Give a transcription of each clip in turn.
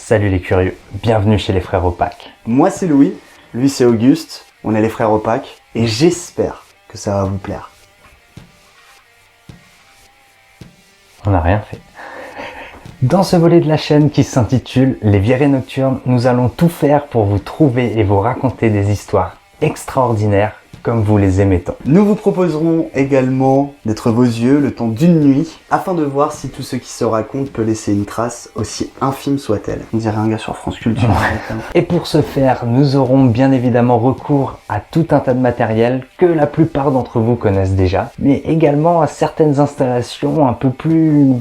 Salut les curieux, bienvenue chez les frères Opaques. Moi c'est Louis, lui c'est Auguste, on est les frères Opaques et j'espère que ça va vous plaire. On n'a rien fait. Dans ce volet de la chaîne qui s'intitule Les Virées Nocturnes, nous allons tout faire pour vous trouver et vous raconter des histoires extraordinaires comme vous les aimez tant. Nous vous proposerons également d'être vos yeux le temps d'une nuit afin de voir si tout ce qui se raconte peut laisser une trace aussi infime soit-elle. On dirait un gars sur France Culture. Et pour ce faire, nous aurons bien évidemment recours à tout un tas de matériel que la plupart d'entre vous connaissent déjà, mais également à certaines installations un peu plus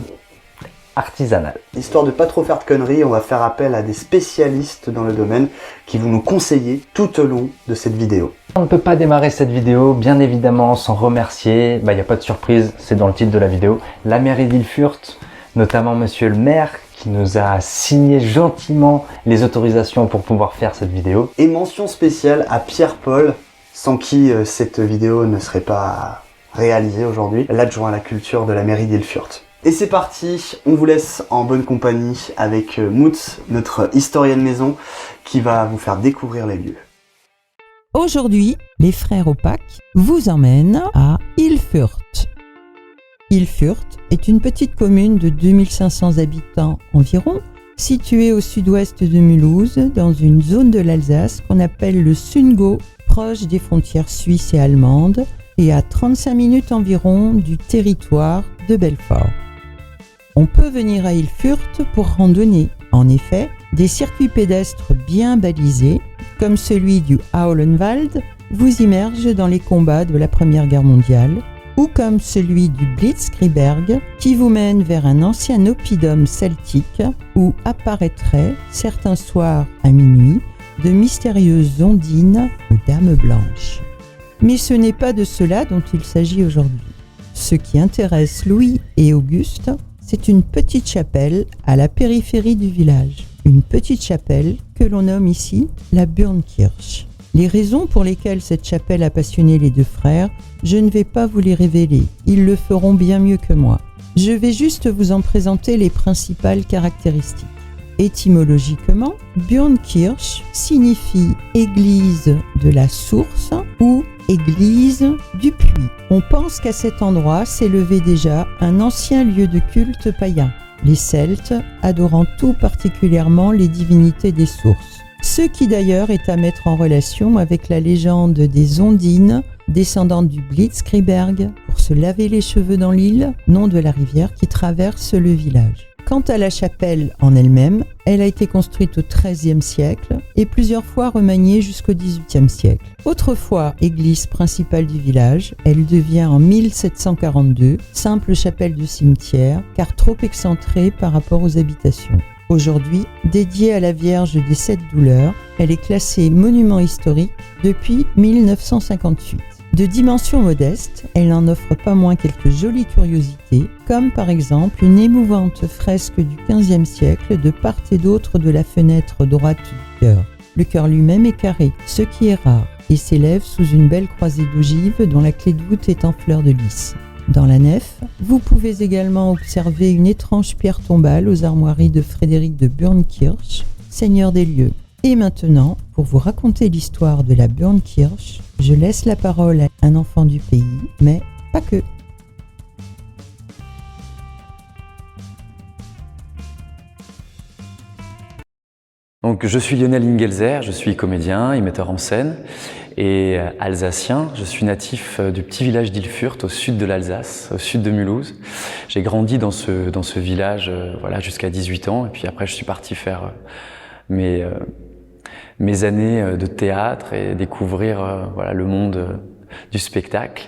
artisanales. Histoire de pas trop faire de conneries, on va faire appel à des spécialistes dans le domaine qui vont nous conseiller tout au long de cette vidéo. On ne peut pas démarrer cette vidéo, bien évidemment, sans remercier, il n'y a pas de surprise, c'est dans le titre de la vidéo, la mairie d'Ilfurt, notamment monsieur le maire, qui nous a signé gentiment les autorisations pour pouvoir faire cette vidéo. Et mention spéciale à Pierre-Paul, sans qui cette vidéo ne serait pas réalisée aujourd'hui, l'adjoint à la culture de la mairie d'Ilfurt. Et c'est parti, on vous laisse en bonne compagnie avec Moutz, notre historienne maison, qui va vous faire découvrir les lieux. Aujourd'hui, les frères Opaques vous emmènent à Ilfurt. Ilfurt est une petite commune de 2500 habitants environ, située au sud-ouest de Mulhouse, dans une zone de l'Alsace qu'on appelle le Sundgau, proche des frontières suisses et allemandes, et à 35 minutes environ du territoire de Belfort. On peut venir à Ilfurt pour randonner. En effet, des circuits pédestres bien balisés, comme celui du Aulenwald, vous immergent dans les combats de la Première Guerre mondiale, ou comme celui du Blitzkriegberg, qui vous mène vers un ancien oppidum celtique où apparaîtraient, certains soirs à minuit, de mystérieuses ondines aux dames blanches. Mais ce n'est pas de cela dont il s'agit aujourd'hui. Ce qui intéresse Louis et Auguste, c'est une petite chapelle à la périphérie du village. Une petite chapelle que l'on nomme ici la Burnkirche. Les raisons pour lesquelles cette chapelle a passionné les deux frères, je ne vais pas vous les révéler, ils le feront bien mieux que moi. Je vais juste vous en présenter les principales caractéristiques. Étymologiquement, Burnkirche signifie église de la source ou église du puits. On pense qu'à cet endroit s'élevait déjà un ancien lieu de culte païen, les Celtes adorant tout particulièrement les divinités des sources. Ce qui d'ailleurs est à mettre en relation avec la légende des Ondines, descendantes du Blitzkriegberg, pour se laver les cheveux dans l'Ill, nom de la rivière qui traverse le village. Quant à la chapelle en elle-même, elle a été construite au XIIIe siècle et plusieurs fois remaniée jusqu'au XVIIIe siècle. Autrefois église principale du village, elle devient en 1742 simple chapelle de cimetière car trop excentrée par rapport aux habitations. Aujourd'hui, dédiée à la Vierge des Sept Douleurs, elle est classée monument historique depuis 1958. De dimension modeste, elle n'en offre pas moins quelques jolies curiosités, comme par exemple une émouvante fresque du XVe siècle de part et d'autre de la fenêtre droite du chœur. Le chœur lui-même est carré, ce qui est rare, et s'élève sous une belle croisée d'ogives dont la clé de voûte est en fleur de lys. Dans la nef, vous pouvez également observer une étrange pierre tombale aux armoiries de Frédéric de Burnkirch, seigneur des lieux. Et maintenant, pour vous raconter l'histoire de la Burnkirche, je laisse la parole à un enfant du pays, mais pas que. Donc, je suis Lionel Ingelzer, je suis comédien et metteur en scène et alsacien. Je suis natif du petit village d'Ilfurt au sud de l'Alsace, au sud de Mulhouse. J'ai grandi dans ce village jusqu'à 18 ans et puis après je suis parti faire mes années de théâtre et découvrir le monde du spectacle.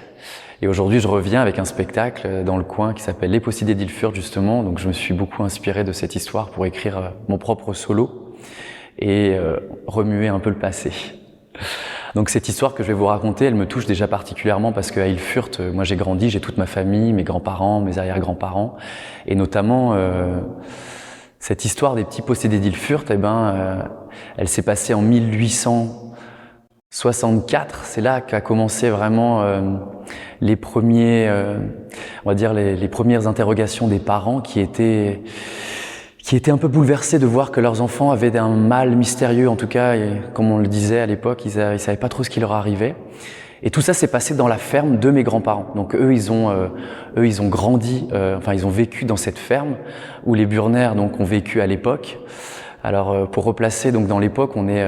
Et aujourd'hui, je reviens avec un spectacle dans le coin qui s'appelle Les Possédés d'Ilfurt, justement. Donc, je me suis beaucoup inspiré de cette histoire pour écrire mon propre solo et remuer un peu le passé. Donc, cette histoire que je vais vous raconter, elle me touche déjà particulièrement parce qu'à Ilfurt, moi j'ai grandi, j'ai toute ma famille, mes grands-parents, mes arrière-grands-parents, et notamment cette histoire des petits possédés d'Ilfurt, elle s'est passée en 1864. C'est là qu'a commencé vraiment les premières interrogations des parents qui étaient qui étaient un peu bouleversés de voir que leurs enfants avaient un mal mystérieux, en tout cas, et comme on le disait à l'époque, ils savaient pas trop ce qui leur arrivait. Et tout ça s'est passé dans la ferme de mes grands-parents. Donc eux, ils ont grandi, ils ont vécu dans cette ferme où les Burner donc ont vécu à l'époque. Alors pour replacer donc dans l'époque, on est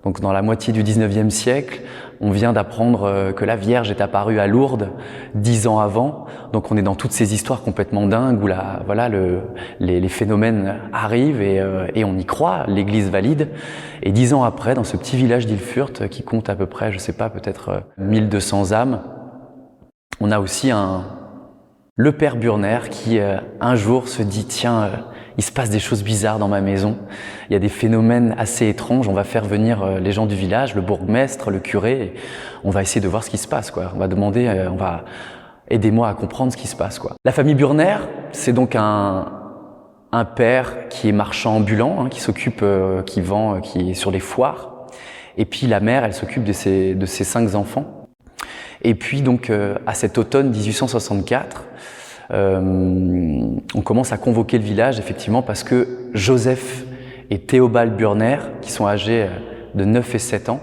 donc dans la moitié du 19e siècle. On vient d'apprendre que la Vierge est apparue à Lourdes 10 ans avant. Donc on est dans toutes ces histoires complètement dingues où les phénomènes arrivent et on y croit, l'Église valide. Et 10 ans après, dans ce petit village d'Ilfurt qui compte à peu près, je sais pas, peut-être 1200 âmes, on a aussi le père Burner qui un jour se dit tiens, il se passe des choses bizarres dans ma maison, il y a des phénomènes assez étranges, on va faire venir les gens du village, le bourgmestre, le curé, et on va essayer de voir ce qui se passe, quoi. On va demander, aidez-moi à comprendre ce qui se passe, quoi. La famille Burner, c'est donc un père qui est marchand ambulant, qui s'occupe, qui vend, qui est sur les foires, et puis la mère, elle s'occupe de ses 5 enfants. Et puis donc à cet automne 1864, on commence à convoquer le village effectivement parce que Joseph et Théobald Burner, qui sont âgés de 9 et 7 ans,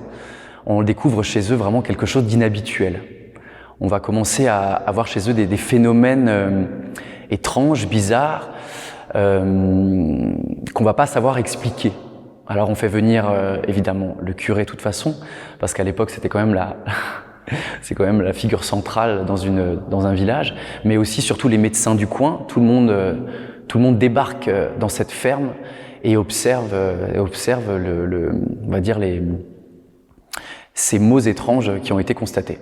on découvre chez eux vraiment quelque chose d'inhabituel. On va commencer à avoir chez eux des phénomènes étranges, bizarres, qu'on va pas savoir expliquer. Alors on fait venir évidemment le curé de toute façon, parce qu'à l'époque c'était quand même c'est quand même la figure centrale dans un village, mais aussi surtout les médecins du coin. Tout le monde débarque dans cette ferme et observe on va dire ces maux étranges qui ont été constatés.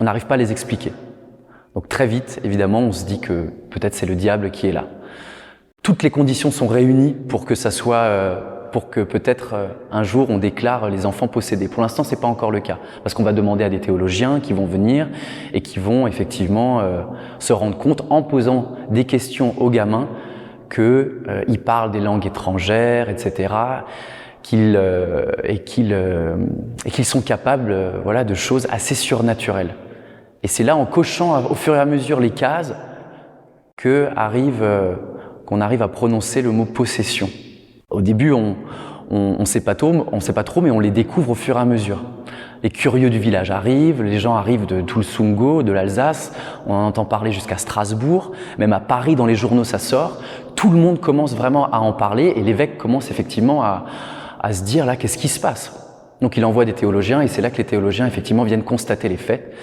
On n'arrive pas à les expliquer. Donc très vite, évidemment, on se dit que peut-être c'est le diable qui est là. Toutes les conditions sont réunies pour que ça soit pour que peut-être un jour on déclare les enfants possédés. Pour l'instant, c'est pas encore le cas, parce qu'on va demander à des théologiens qui vont venir et qui vont effectivement se rendre compte en posant des questions aux gamins qu'ils parlent des langues étrangères, etc., qu'ils sont capables de choses assez surnaturelles. Et c'est là, en cochant au fur et à mesure les cases, qu'on arrive à prononcer le mot possession. Au début, on sait pas trop, mais on les découvre au fur et à mesure. Les curieux du village arrivent, les gens arrivent de tout le Sundgau, de l'Alsace, on en entend parler jusqu'à Strasbourg, même à Paris, dans les journaux, ça sort. Tout le monde commence vraiment à en parler et l'évêque commence effectivement à se dire là, qu'est-ce qui se passe? Donc il envoie des théologiens et c'est là que les théologiens effectivement viennent constater les faits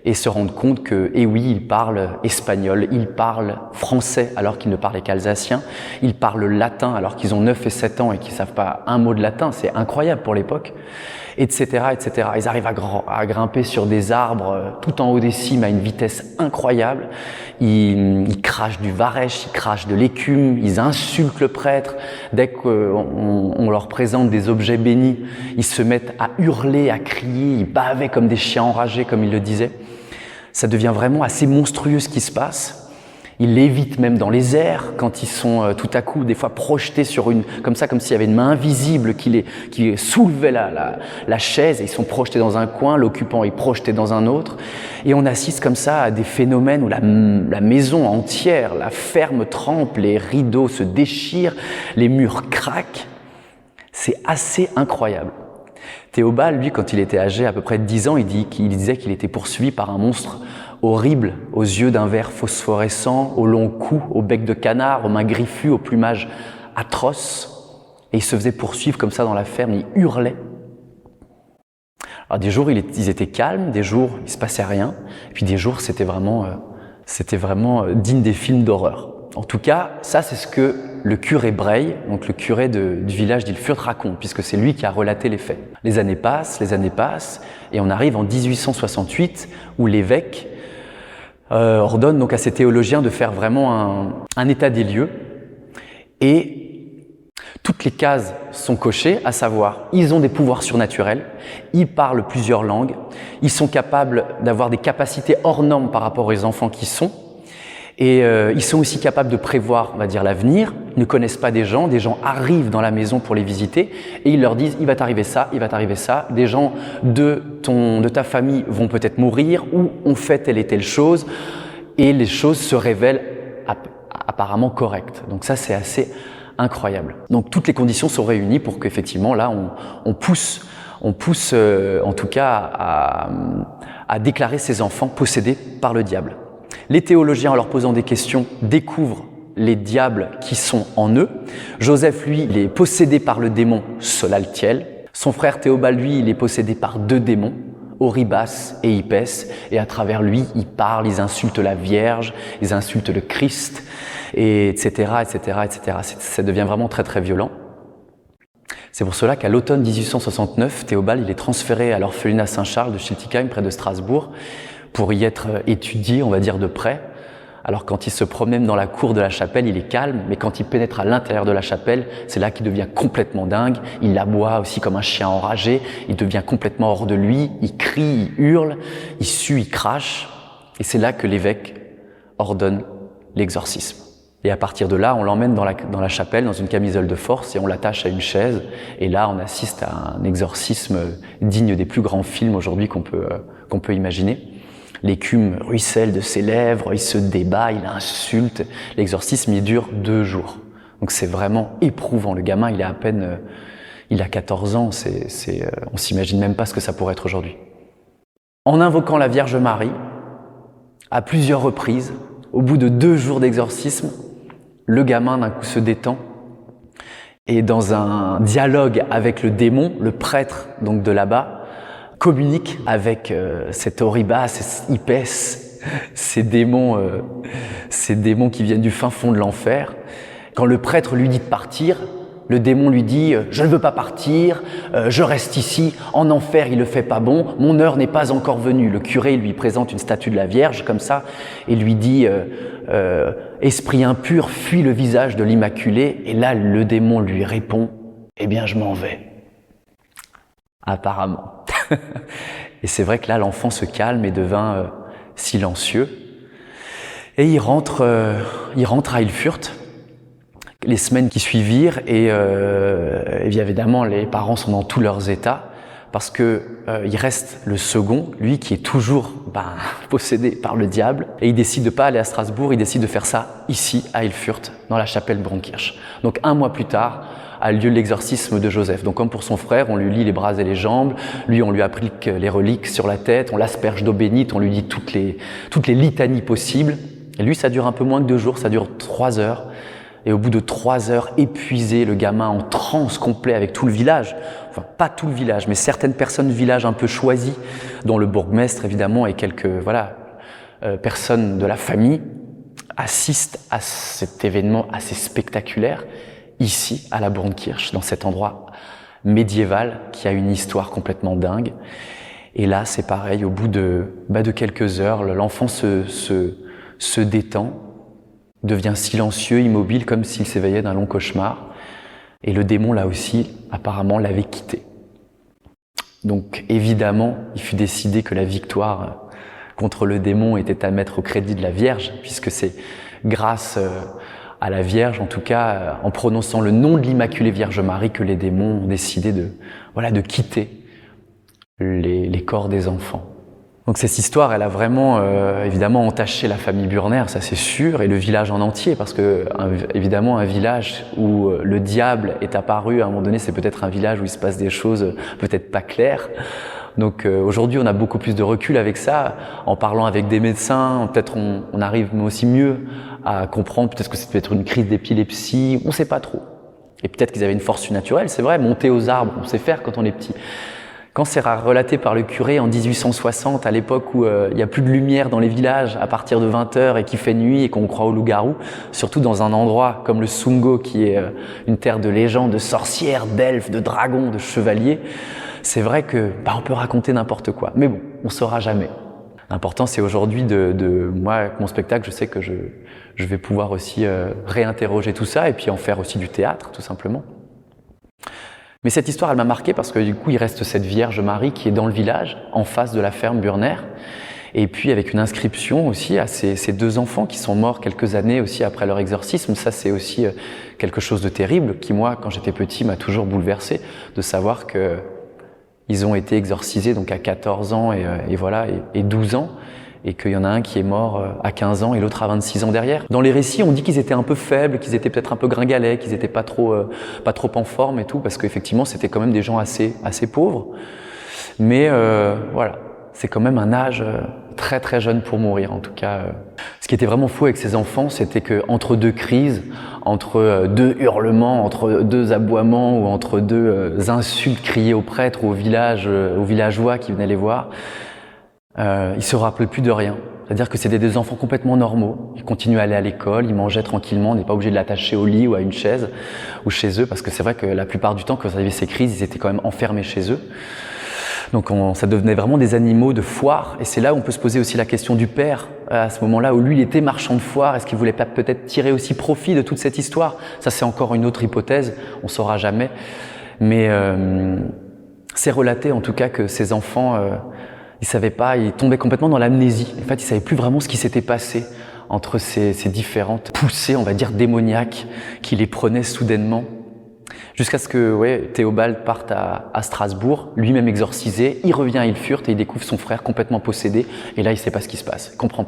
et se rendre compte que, eh oui, ils parlent espagnol, ils parlent français alors qu'ils ne parlaient qu'alsacien, ils parlent latin alors qu'ils ont 9 et 7 ans et qu'ils ne savent pas un mot de latin, c'est incroyable pour l'époque, etc., etc. Ils arrivent à grimper sur des arbres tout en haut des cimes à une vitesse incroyable, ils crachent du varech, ils crachent de l'écume, ils insultent le prêtre, dès qu'on leur présente des objets bénis, ils se mettent à hurler, à crier, ils bavaient comme des chiens enragés, comme ils le disaient. Ça devient vraiment assez monstrueux ce qui se passe. Ils lévitent même dans les airs quand ils sont tout à coup des fois projetés sur comme s'il y avait une main invisible qui soulevait la chaise et ils sont projetés dans un coin, l'occupant est projeté dans un autre. Et on assiste comme ça à des phénomènes où la maison entière, la ferme trempe, les rideaux se déchirent, les murs craquent. C'est assez incroyable. Théobald, lui, quand il était âgé à peu près de 10 ans, il disait qu'il était poursuivi par un monstre horrible, aux yeux d'un vert phosphorescent, au long cou, au bec de canard, aux mains griffues, au plumage atroce. Et il se faisait poursuivre comme ça dans la ferme, il hurlait. Alors des jours, ils étaient calmes, des jours, il se passait rien, et puis des jours, c'était vraiment digne des films d'horreur. En tout cas, ça, c'est ce que le curé Brey, donc le curé du village d'Ilfurt, raconte, puisque c'est lui qui a relaté les faits. Les années passent, et on arrive en 1868, où l'évêque ordonne donc à ses théologiens de faire vraiment un état des lieux. Et toutes les cases sont cochées, à savoir, ils ont des pouvoirs surnaturels, ils parlent plusieurs langues, ils sont capables d'avoir des capacités hors normes par rapport aux enfants qui sont, et ils sont aussi capables de prévoir, on va dire, l'avenir. Ils ne connaissent pas des gens arrivent dans la maison pour les visiter et ils leur disent il va t'arriver ça, des gens de ta famille vont peut-être mourir ou ont fait telle et telle chose et les choses se révèlent apparemment correctes. Donc ça c'est assez incroyable. Donc toutes les conditions sont réunies pour qu'effectivement là on pousse en tout cas à déclarer ces enfants possédés par le diable. Les théologiens, en leur posant des questions, découvrent les diables qui sont en eux. Joseph, lui, il est possédé par le démon Solaltiel. Son frère Théobald, lui, il est possédé par 2 démons, Oribas et Hippès, et à travers lui, ils parlent, ils insultent la Vierge, ils insultent le Christ, et etc., etc., etc. Ça devient vraiment très très violent. C'est pour cela qu'à l'automne 1869, Théobald il est transféré à l'orphelinat Saint-Charles de Schiltigheim, près de Strasbourg, pour y être étudié, on va dire, de près. Alors quand il se promène dans la cour de la chapelle, il est calme, mais quand il pénètre à l'intérieur de la chapelle, c'est là qu'il devient complètement dingue. Il aboie aussi comme un chien enragé, il devient complètement hors de lui, il crie, il hurle, il sue, il crache. Et c'est là que l'évêque ordonne l'exorcisme. Et à partir de là, on l'emmène dans la chapelle, dans une camisole de force, et on l'attache à une chaise. Et là, on assiste à un exorcisme digne des plus grands films aujourd'hui qu'on peut imaginer. L'écume ruisselle de ses lèvres, il se débat, il insulte. L'exorcisme, il dure 2 jours. Donc c'est vraiment éprouvant. Le gamin, il a 14 ans, on s'imagine même pas ce que ça pourrait être aujourd'hui. En invoquant la Vierge Marie, à plusieurs reprises, au bout de 2 jours d'exorcisme, le gamin d'un coup se détend et dans un dialogue avec le démon, le prêtre donc de là-bas, communique avec cet Oribas, cet Hippès, ces démons qui viennent du fin fond de l'enfer. Quand le prêtre lui dit de partir, le démon lui dit « Je ne veux pas partir, je reste ici, en enfer il ne fait pas bon, mon heure n'est pas encore venue ». Le curé lui présente une statue de la Vierge comme ça et lui dit esprit impur, fuis le visage de l'Immaculée ». Et là le démon lui répond « Eh bien je m'en vais ». Apparemment. Et c'est vrai que là l'enfant se calme et devint silencieux. Et il rentre à Ilfurt. Les semaines qui suivirent et évidemment les parents sont dans tous leurs états parce que il reste le second, lui qui est toujours possédé par le diable et il décide de pas aller à Strasbourg, il décide de faire ça ici à Ilfurt dans la chapelle Brandkirch. Donc 1 mois plus tard a lieu l'exorcisme de Joseph. Donc comme pour son frère, on lui lie les bras et les jambes, lui on lui applique les reliques sur la tête, on l'asperge d'eau bénite, on lui dit toutes les litanies possibles. Et lui ça dure un peu moins que 2 jours, ça dure 3 heures. Et au bout de 3 heures, épuisé, le gamin en transe complet avec tout le village, enfin pas tout le village, mais certaines personnes du village un peu choisies, dont le bourgmestre évidemment et quelques personnes de la famille, assistent à cet événement assez spectaculaire, ici à la Brandkirch, dans cet endroit médiéval qui a une histoire complètement dingue. Et là c'est pareil, au bout de quelques heures, l'enfant se détend, devient silencieux, immobile, comme s'il s'éveillait d'un long cauchemar. Et le démon, là aussi, apparemment, l'avait quitté. Donc, évidemment, il fut décidé que la victoire contre le démon était à mettre au crédit de la Vierge, puisque c'est grâce à la Vierge, en tout cas, en prononçant le nom de l'Immaculée Vierge Marie, que les démons ont décidé de quitter les corps des enfants. Donc cette histoire, elle a vraiment évidemment entaché la famille Burner, ça c'est sûr, et le village en entier, parce que évidemment un village où le diable est apparu, à un moment donné, c'est peut-être un village où il se passe des choses peut-être pas claires. Donc aujourd'hui, on a beaucoup plus de recul avec ça, en parlant avec des médecins, peut-être on arrive aussi mieux à comprendre, peut-être que c'est peut-être une crise d'épilepsie, on sait pas trop. Et peut-être qu'ils avaient une force surnaturelle, c'est vrai, monter aux arbres, on sait faire quand on est petit. Quand c'est relaté par le curé en 1860, à l'époque où il n'y a plus de lumière dans les villages à partir de 20h et qu'il fait nuit et qu'on croit aux loups-garous, surtout dans un endroit comme le Sungo qui est une terre de légendes, de sorcières, d'elfes, de dragons, de chevaliers, c'est vrai que on peut raconter n'importe quoi. Mais bon, on ne saura jamais. L'important c'est aujourd'hui moi, avec mon spectacle, je sais que je vais pouvoir aussi réinterroger tout ça et puis en faire aussi du théâtre, tout simplement. Mais cette histoire, elle m'a marqué parce que du coup, il reste cette Vierge Marie qui est dans le village, en face de la ferme Burner, et puis avec une inscription aussi à ces 2 enfants qui sont morts quelques années aussi après leur exorcisme. Ça, c'est aussi quelque chose de terrible qui, moi, quand j'étais petit, m'a toujours bouleversé de savoir que ils ont été exorcisés donc à 14 ans et 12 ans, et qu'il y en a un qui est mort à 15 ans et l'autre à 26 ans derrière. Dans les récits, on dit qu'ils étaient un peu faibles, qu'ils étaient peut-être un peu gringalets, qu'ils n'étaient pas trop en forme et tout, parce qu'effectivement, c'était quand même des gens assez pauvres. Mais voilà, c'est quand même un âge très très jeune pour mourir, en tout cas. Ce qui était vraiment fou avec ces enfants, c'était qu'entre deux crises, entre deux hurlements, entre deux aboiements ou entre deux insultes criées aux prêtres ou aux villageois qui venaient les voir, ils se rappelaient plus de rien. C'est-à-dire que c'était des enfants complètement normaux. Ils continuaient à aller à l'école, ils mangeaient tranquillement, on n'est pas obligé de l'attacher au lit ou à une chaise ou chez eux, parce que c'est vrai que la plupart du temps, quand ils avaient ces crises, ils étaient quand même enfermés chez eux. Donc ça devenait vraiment des animaux de foire, et c'est là où on peut se poser aussi la question du père, à ce moment-là où lui il était marchand de foire. Est-ce qu'il voulait pas peut-être tirer aussi profit de toute cette histoire? Ça c'est encore une autre hypothèse, on saura jamais. Mais c'est relaté en tout cas que ces enfants, ils savaient pas, ils tombaient complètement dans l'amnésie. En fait, ils savaient plus vraiment ce qui s'était passé entre ces différentes poussées, on va dire démoniaques, qui les prenaient soudainement. Jusqu'à ce que Théobald parte à Strasbourg, lui-même exorcisé, il revient à Ilfurt et il découvre son frère complètement possédé, et là il sait pas ce qui se passe, il comprend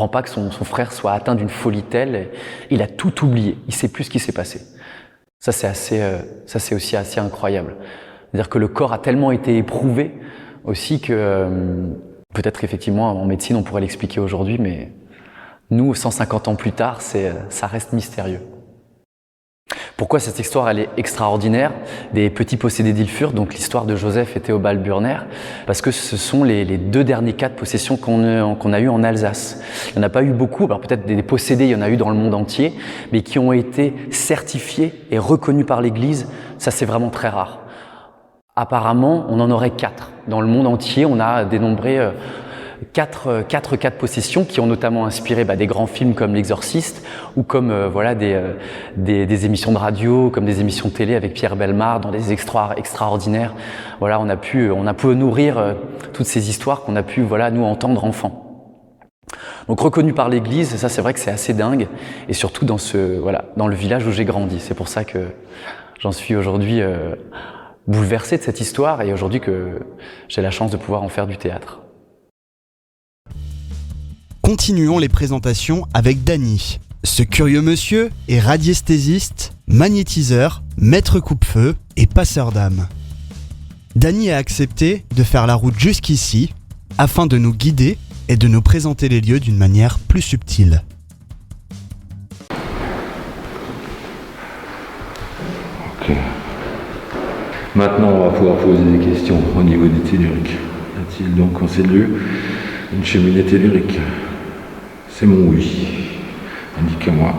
pas que son frère soit atteint d'une folie telle, il a tout oublié, il sait plus ce qui s'est passé. Ça c'est aussi assez incroyable. C'est-à-dire que le corps a tellement été éprouvé aussi que peut-être effectivement en médecine on pourrait l'expliquer aujourd'hui, mais nous 150 ans plus tard, ça reste mystérieux. Pourquoi cette histoire elle est extraordinaire des petits possédés d'Ilfurt, donc l'histoire de Joseph et Théobald Burner? Parce que ce sont les deux derniers cas de possession qu'on a eu en Alsace. Il n'y en a pas eu beaucoup, alors peut-être des possédés, il y en a eu dans le monde entier, mais qui ont été certifiés et reconnus par l'Église, ça c'est vraiment très rare. Apparemment, on en aurait 4. Dans le monde entier, on a dénombré 4 cas de possession qui ont notamment inspiré des grands films comme L'Exorciste ou comme des émissions de radio, comme des émissions de télé avec Pierre Bellemare dans des extraordinaires. Voilà, on a pu nourrir toutes ces histoires qu'on a pu nous entendre enfants. Donc reconnu par l'Église, ça c'est vrai que c'est assez dingue, et surtout dans le village où j'ai grandi. C'est pour ça que j'en suis aujourd'hui bouleversé de cette histoire, et aujourd'hui que j'ai la chance de pouvoir en faire du théâtre. Continuons les présentations avec Dany. Ce curieux monsieur est radiesthésiste, magnétiseur, maître coupe-feu et passeur d'âme. Dany a accepté de faire la route jusqu'ici afin de nous guider et de nous présenter les lieux d'une manière plus subtile. Ok. Maintenant, on va pouvoir poser des questions au niveau des telluriques. Y a-t-il donc en ces lieux une cheminée tellurique? C'est mon oui. Indiquez-moi.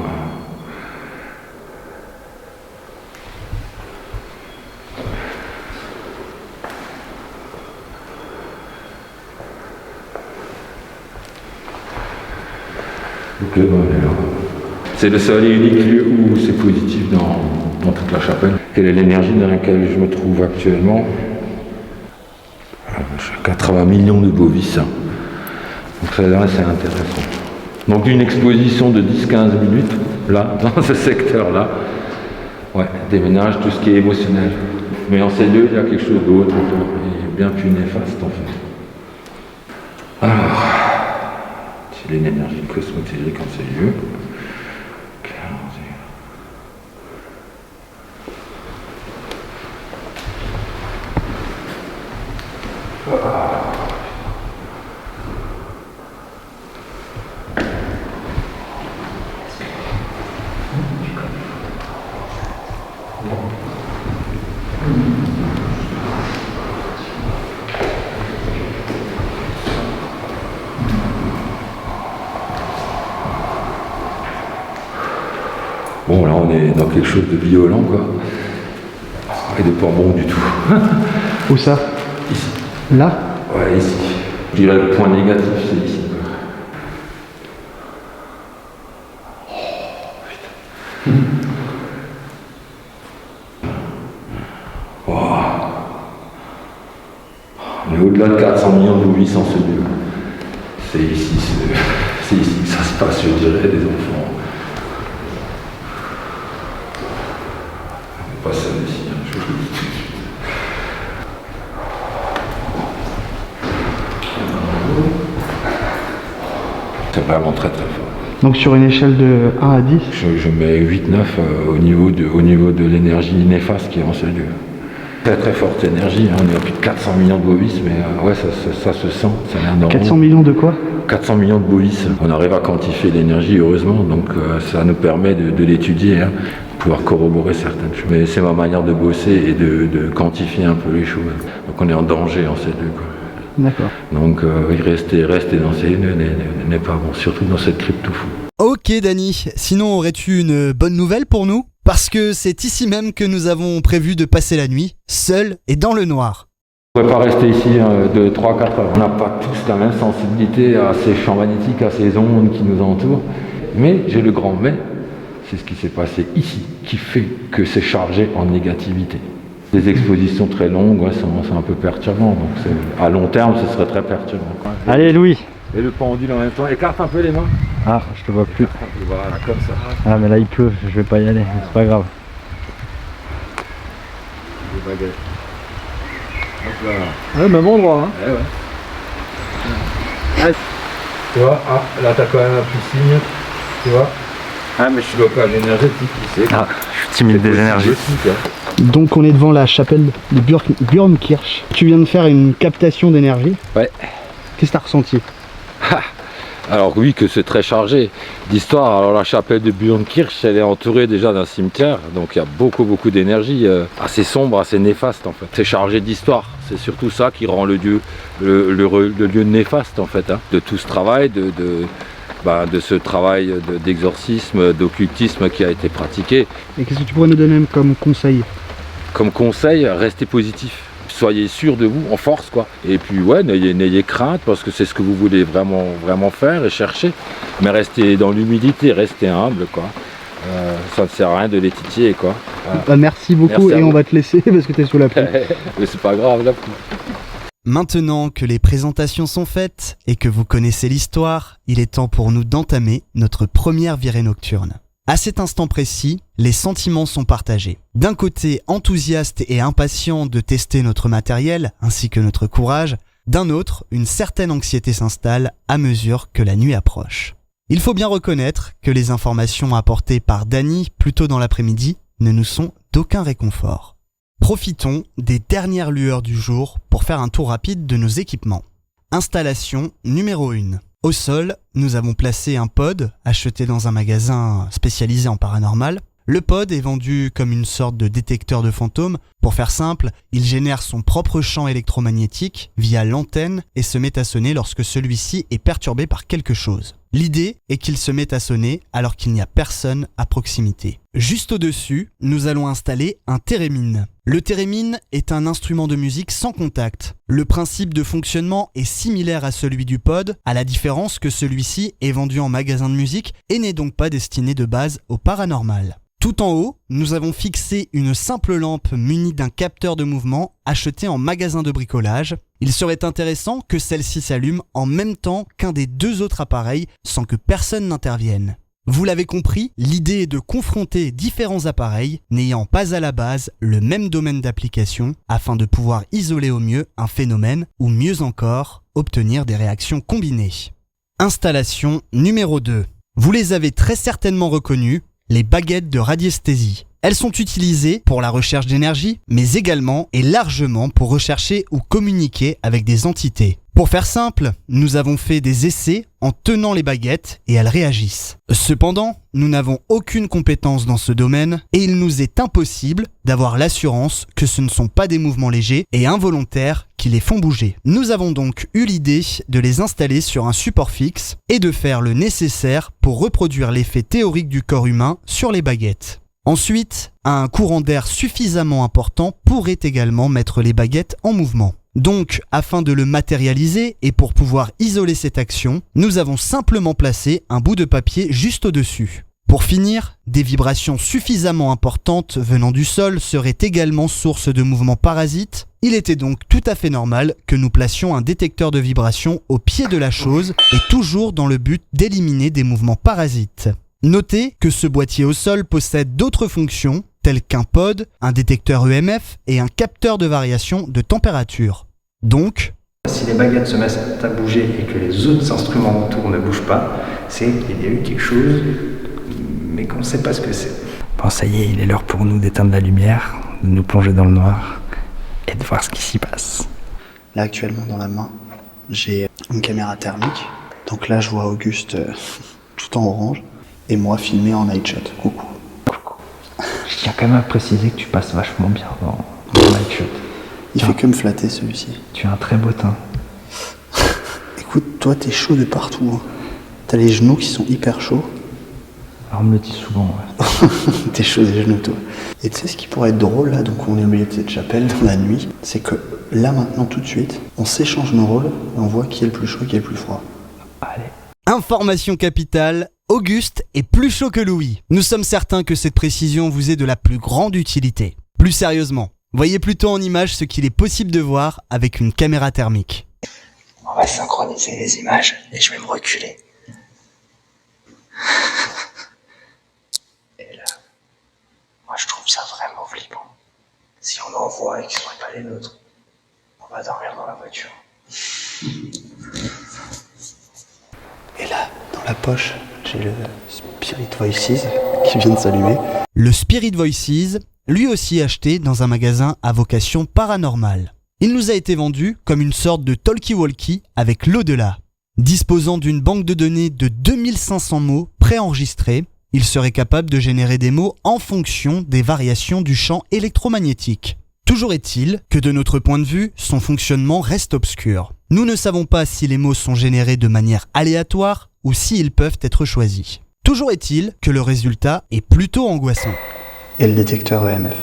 Ok, bon, alors. C'est le seul et unique lieu où c'est positif dans toute la chapelle. Quelle est l'énergie dans laquelle je me trouve actuellement? J'ai 80 millions de bovis. Donc ça, là, c'est intéressant. Donc une exposition de 10-15 minutes, là, dans ce secteur-là, déménage tout ce qui est émotionnel. Mais en ces lieux, il y a quelque chose d'autre, et bien plus néfaste en fait. Alors, c'est une énergie cosmotérique en ces lieux. Bon, là, on est dans quelque chose de violent, quoi. Et de pas bon du tout. Où ça? Ici. Là? Ouais, ici. Je dirais le point négatif, c'est ici. On est au-delà de 400 millions de bovis en ce lieu. C'est ici que ça se passe, je dirais, des enfants. On n'est pas seul ici, je vous le dis tout de suite. vraiment très très fort. Donc sur une échelle de 1 à 10 Je mets 8-9 au niveau de l'énergie néfaste qui est en ce lieu. Très très forte énergie, hein. On est à plus de 400 millions de bovis, mais ouais, ça se sent, ça a l'air normal. 400 millions de quoi 400 millions de bovis. On arrive à quantifier l'énergie, heureusement, donc ça nous permet de l'étudier, hein, pouvoir corroborer certaines choses. Mais c'est ma manière de bosser et de quantifier un peu les choses. Donc on est en danger en ces deux, quoi. D'accord. Donc oui, rester dans ces nœuds n'est pas bon, surtout dans cette crypto fou. Ok Dany, sinon aurais-tu une bonne nouvelle pour nous? Parce que c'est ici même que nous avons prévu de passer la nuit, seul et dans le noir. On ne pourrait pas rester ici de 3-4 heures. On n'a pas tous la même sensibilité à ces champs magnétiques, à ces ondes qui nous entourent. Mais j'ai le grand mais, c'est ce qui s'est passé ici, qui fait que c'est chargé en négativité. Des expositions très longues, ouais, c'est un peu perturbant. Donc à long terme, ce serait très perturbant. Allez Louis. Et le pendule en même temps. Écarte un peu les mains. Ah, je te vois plus. Voilà, comme ça. Ah mais là il pleut, je vais pas y aller, c'est pas grave. Des baguettes. Hop là. Ouais, même endroit, hein. Ouais, ouais. Tu vois, là t'as quand même un petit signe. Tu vois. Ah mais je suis Blocage énergétique ici. Ah, je suis timide des énergies. Donc on est devant la chapelle de Björnkirch. Tu viens de faire une captation d'énergie. Ouais. Qu'est-ce que tu as ressenti? Alors oui, que c'est très chargé d'histoire. Alors la chapelle de Björnkirch, elle est entourée déjà d'un cimetière, donc il y a beaucoup d'énergie, assez sombre, assez néfaste en fait. C'est chargé d'histoire, c'est surtout ça qui rend le lieu néfaste en fait, hein. De tout ce travail, de ce travail d'exorcisme, d'occultisme qui a été pratiqué. Et qu'est-ce que tu pourrais nous donner comme conseil? Comme conseil, restez positif. Soyez sûr de vous, en force quoi. Et puis ouais, n'ayez crainte parce que c'est ce que vous voulez vraiment faire et chercher. Mais restez dans l'humilité, restez humble quoi. Ça ne sert à rien de les titiller quoi. Bah, merci beaucoup. Merci et on va te laisser parce que tu es sous la pluie. Mais c'est pas grave là. Maintenant que les présentations sont faites et que vous connaissez l'histoire, il est temps pour nous d'entamer notre première virée nocturne. À cet instant précis, les sentiments sont partagés. D'un côté, enthousiaste et impatient de tester notre matériel ainsi que notre courage, d'un autre, une certaine anxiété s'installe à mesure que la nuit approche. Il faut bien reconnaître que les informations apportées par Dany plus tôt dans l'après-midi ne nous sont d'aucun réconfort. Profitons des dernières lueurs du jour pour faire un tour rapide de nos équipements. Installation numéro 1. Au sol, nous avons placé un pod acheté dans un magasin spécialisé en paranormal. Le pod est vendu comme une sorte de détecteur de fantômes. Pour faire simple, il génère son propre champ électromagnétique via l'antenne et se met à sonner lorsque celui-ci est perturbé par quelque chose. L'idée est qu'il se mette à sonner alors qu'il n'y a personne à proximité. Juste au-dessus, nous allons installer un thérémine. Le thérémine est un instrument de musique sans contact. Le principe de fonctionnement est similaire à celui du pod, à la différence que celui-ci est vendu en magasin de musique et n'est donc pas destiné de base au paranormal. Tout en haut, nous avons fixé une simple lampe munie d'un capteur de mouvement acheté en magasin de bricolage. Il serait intéressant que celle-ci s'allume en même temps qu'un des deux autres appareils sans que personne n'intervienne. Vous l'avez compris, l'idée est de confronter différents appareils n'ayant pas à la base le même domaine d'application afin de pouvoir isoler au mieux un phénomène ou mieux encore, obtenir des réactions combinées. Installation numéro 2. Vous les avez très certainement reconnues, les baguettes de radiesthésie. Elles sont utilisées pour la recherche d'énergie, mais également et largement pour rechercher ou communiquer avec des entités. Pour faire simple, nous avons fait des essais en tenant les baguettes et elles réagissent. Cependant, nous n'avons aucune compétence dans ce domaine et il nous est impossible d'avoir l'assurance que ce ne sont pas des mouvements légers et involontaires qui les font bouger. Nous avons donc eu l'idée de les installer sur un support fixe et de faire le nécessaire pour reproduire l'effet théorique du corps humain sur les baguettes. Ensuite, un courant d'air suffisamment important pourrait également mettre les baguettes en mouvement. Donc, afin de le matérialiser et pour pouvoir isoler cette action, nous avons simplement placé un bout de papier juste au-dessus. Pour finir, des vibrations suffisamment importantes venant du sol seraient également source de mouvements parasites. Il était donc tout à fait normal que nous placions un détecteur de vibrations au pied de la chose et toujours dans le but d'éliminer des mouvements parasites. Notez que ce boîtier au sol possède d'autres fonctions, telles qu'un pod, un détecteur EMF et un capteur de variation de température. Donc, Si les baguettes se mettent à bouger et que les autres instruments autour ne bougent pas, c'est qu'il y a eu quelque chose, mais qu'on ne sait pas ce que c'est. Bon, ça y est, il est l'heure pour nous d'éteindre la lumière, de nous plonger dans le noir et de voir ce qui s'y passe. Là, actuellement, dans la main, j'ai une caméra thermique. Donc là, je vois Auguste tout en orange et moi filmé en night shot. Coucou. Je tiens quand même à préciser que tu passes vachement bien dans le night shot. Il fait que me flatter, celui-ci. Tu as un très beau teint. Écoute, toi, t'es chaud de partout. Hein. T'as les genoux qui sont hyper chauds. Alors, on me le dit souvent, ouais. T'es chaud des genoux, toi. Et tu sais ce qui pourrait être drôle, là, donc on est au milieu de cette chapelle dans la nuit, c'est que là, maintenant, tout de suite, on s'échange nos rôles et on voit qui est le plus chaud et qui est le plus froid. Allez. Information capitale, Auguste est plus chaud que Louis. Nous sommes certains que cette précision vous est de la plus grande utilité. Plus sérieusement, voyez plutôt en image ce qu'il est possible de voir avec une caméra thermique. On va synchroniser les images et je vais me reculer. Et là, moi je trouve ça vraiment flippant. Si on en voit et qu'ils ne sont pas les nôtres, on va dormir dans la voiture. Et là, dans la poche, j'ai le Spirit Voices qui vient de s'allumer. Le Spirit Voices, lui aussi acheté dans un magasin à vocation paranormale. Il nous a été vendu comme une sorte de talkie-walkie avec l'au-delà. Disposant d'une banque de données de 2500 mots préenregistrés, il serait capable de générer des mots en fonction des variations du champ électromagnétique. Toujours est-il que de notre point de vue, son fonctionnement reste obscur. Nous ne savons pas si les mots sont générés de manière aléatoire ou s'ils peuvent être choisis. Toujours est-il que le résultat est plutôt angoissant. Et le détecteur EMF.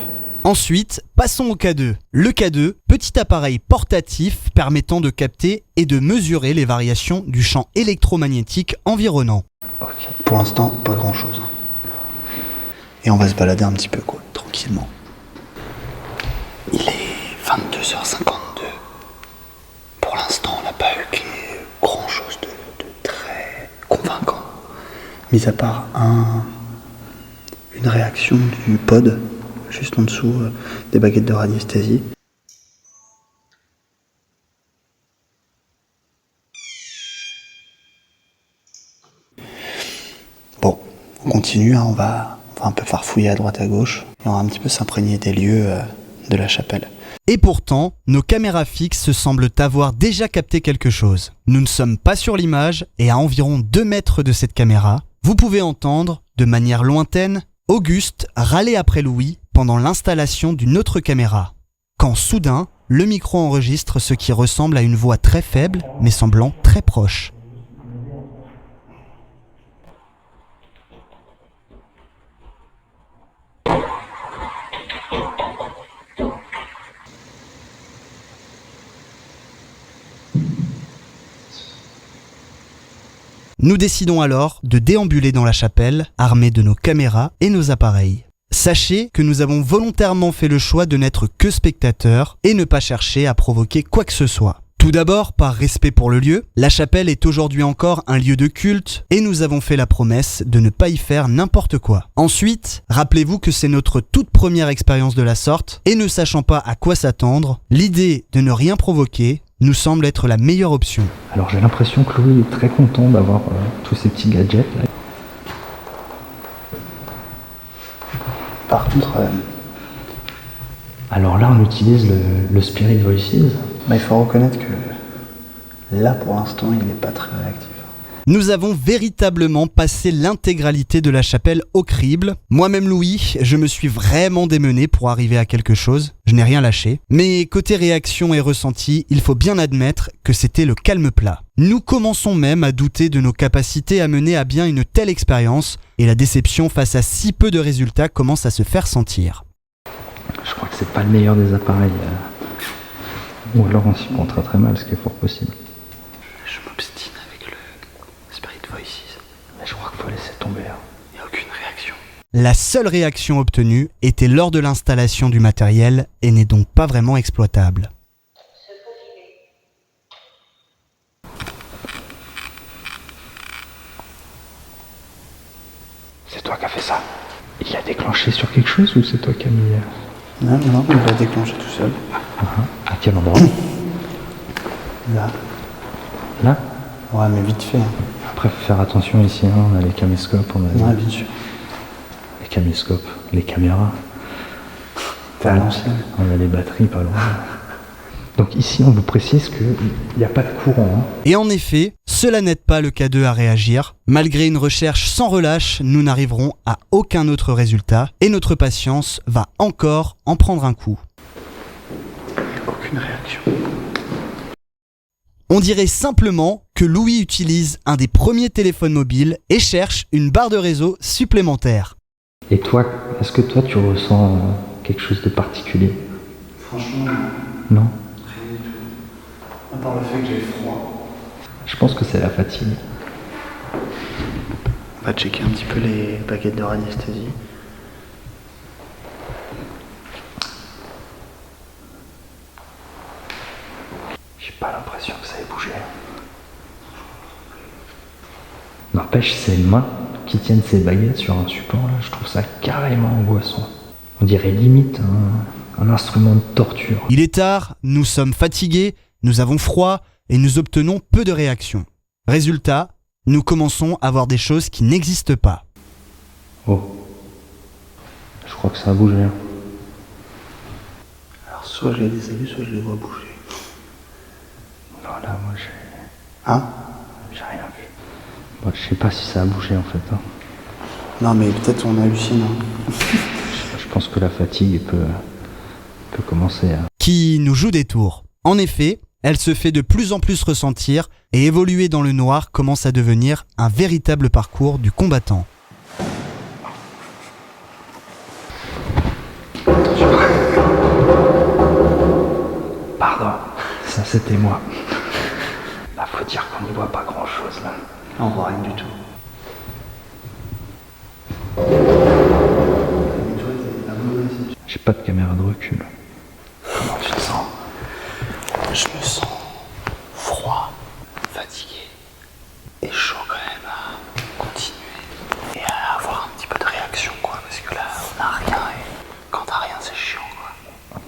Ensuite, passons au K2. Le K2, petit appareil portatif permettant de capter et de mesurer les variations du champ électromagnétique environnant. Ok. Pour l'instant, pas grand-chose. Et on va se balader un petit peu, quoi, tranquillement. Il est 22h52. Pour l'instant, on n'a pas eu grand-chose de très convaincant. Mis à part une réaction du pod, juste en dessous des baguettes de radiesthésie. Bon, on continue, hein, on va un peu farfouiller à droite à gauche, et on va un petit peu s'imprégner des lieux de la chapelle. Et pourtant, nos caméras fixes semblent avoir déjà capté quelque chose. Nous ne sommes pas sur l'image et à environ 2 mètres de cette caméra, vous pouvez entendre, de manière lointaine, Auguste râler après Louis pendant l'installation d'une autre caméra. Quand soudain, le micro enregistre ce qui ressemble à une voix très faible mais semblant très proche. Nous décidons alors de déambuler dans la chapelle, armés de nos caméras et nos appareils. Sachez que nous avons volontairement fait le choix de n'être que spectateurs et ne pas chercher à provoquer quoi que ce soit. Tout d'abord, par respect pour le lieu, la chapelle est aujourd'hui encore un lieu de culte et nous avons fait la promesse de ne pas y faire n'importe quoi. Ensuite, rappelez-vous que c'est notre toute première expérience de la sorte et ne sachant pas à quoi s'attendre, l'idée de ne rien provoquer nous semble être la meilleure option. Alors j'ai l'impression que Louis est très content d'avoir tous ces petits gadgets là. Par contre, Alors là on utilise le Spirit Voices. il faut reconnaître que là pour l'instant il n'est pas très réactif. Nous avons véritablement passé l'intégralité de la chapelle au crible. Moi-même Louis, je me suis vraiment démené pour arriver à quelque chose. Je n'ai rien lâché. Mais côté réaction et ressenti, il faut bien admettre que c'était le calme plat. Nous commençons même à douter de nos capacités à mener à bien une telle expérience et la déception face à si peu de résultats commence à se faire sentir. Je crois que c'est pas le meilleur des appareils. Ou alors on s'y prend très très mal, ce qui est fort possible. Je m'obstine avec le Spirit Voices. Mais je crois qu'il faut laisser tomber. Il n'y a aucune réaction. La seule réaction obtenue était lors de l'installation du matériel et n'est donc pas vraiment exploitable. C'est toi qui as fait ça. Il a déclenché sur quelque chose ou c'est toi qui as mis... Non, il l'a déclenché tout seul. À quel endroit? Là. Là? Ouais, mais vite fait. Hein. Après, faut faire attention ici, hein. On a les caméscopes, on a Ouais, bien sûr. les caméscopes, les caméras. T'es à l'ancienne. On a les batteries pas loin. Donc ici, on vous précise qu'il n'y a pas de courant. Hein. Et en effet, cela n'aide pas le K2 à réagir. Malgré une recherche sans relâche, nous n'arriverons à aucun autre résultat et notre patience va encore en prendre un coup. Aucune réaction. On dirait simplement que Louis utilise un des premiers téléphones mobiles et cherche une barre de réseau supplémentaire. Et toi, est-ce que toi, tu ressens quelque chose de particulier? Franchement, Non? rien du tout. À part le fait que j'ai froid. Je pense que c'est la fatigue. On va checker un petit peu les paquets de radiesthésie. J'ai pas l'impression que ça ait bougé. N'empêche, ces mains qui tiennent ces baguettes sur un support, là, je trouve ça carrément angoissant. On dirait limite un instrument de torture. Il est tard, nous sommes fatigués, nous avons froid et nous obtenons peu de réactions. Résultat, nous commençons à voir des choses qui n'existent pas. Oh. Je crois que ça a bougé. Hein. Alors soit je les ai vus, soit je les vois bouger. Non, là, moi, Hein? j'ai rien vu. Bon, je sais pas si ça a bougé, en fait. Hein. Non mais peut-être on hallucine. Hein. Je pense que la fatigue peut commencer à... Qui nous joue des tours. En effet, elle se fait de plus en plus ressentir et évoluer dans le noir commence à devenir un véritable parcours du combattant. Pardon, ça c'était moi. Là, faut dire qu'on n'y voit pas grand-chose, là. On voit rien du tout. J'ai pas de caméra de recul. Comment tu te sens? Je me sens froid, fatigué et chaud quand même à continuer et à avoir un petit peu de réaction quoi, parce que là on n'a rien et quand t'as rien c'est chiant quoi.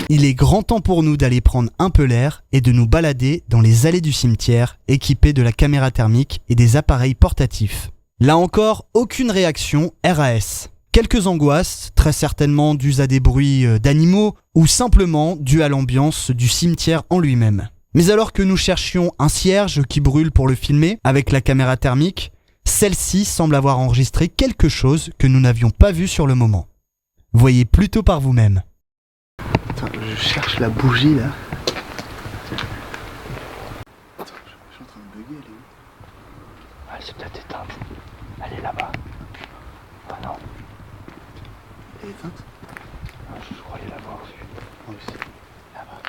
Il est grand temps pour nous d'aller prendre un peu l'air et de nous balader dans les allées du cimetière équipés de la caméra thermique et des appareils portatifs. Là encore, aucune réaction RAS. Quelques angoisses, très certainement dues à des bruits d'animaux ou simplement dues à l'ambiance du cimetière en lui-même. Mais alors que nous cherchions un cierge qui brûle pour le filmer avec la caméra thermique, celle-ci semble avoir enregistré quelque chose que nous n'avions pas vu sur le moment. Voyez plutôt par vous-même. Attends, je cherche la bougie là. Attends, je suis en train de bugger, elle est où? Elle s'est peut-être éteinte. Elle est là-bas. Ah non. Elle est éteinte? Je croyais l'avoir vue. Moi aussi. Là-bas.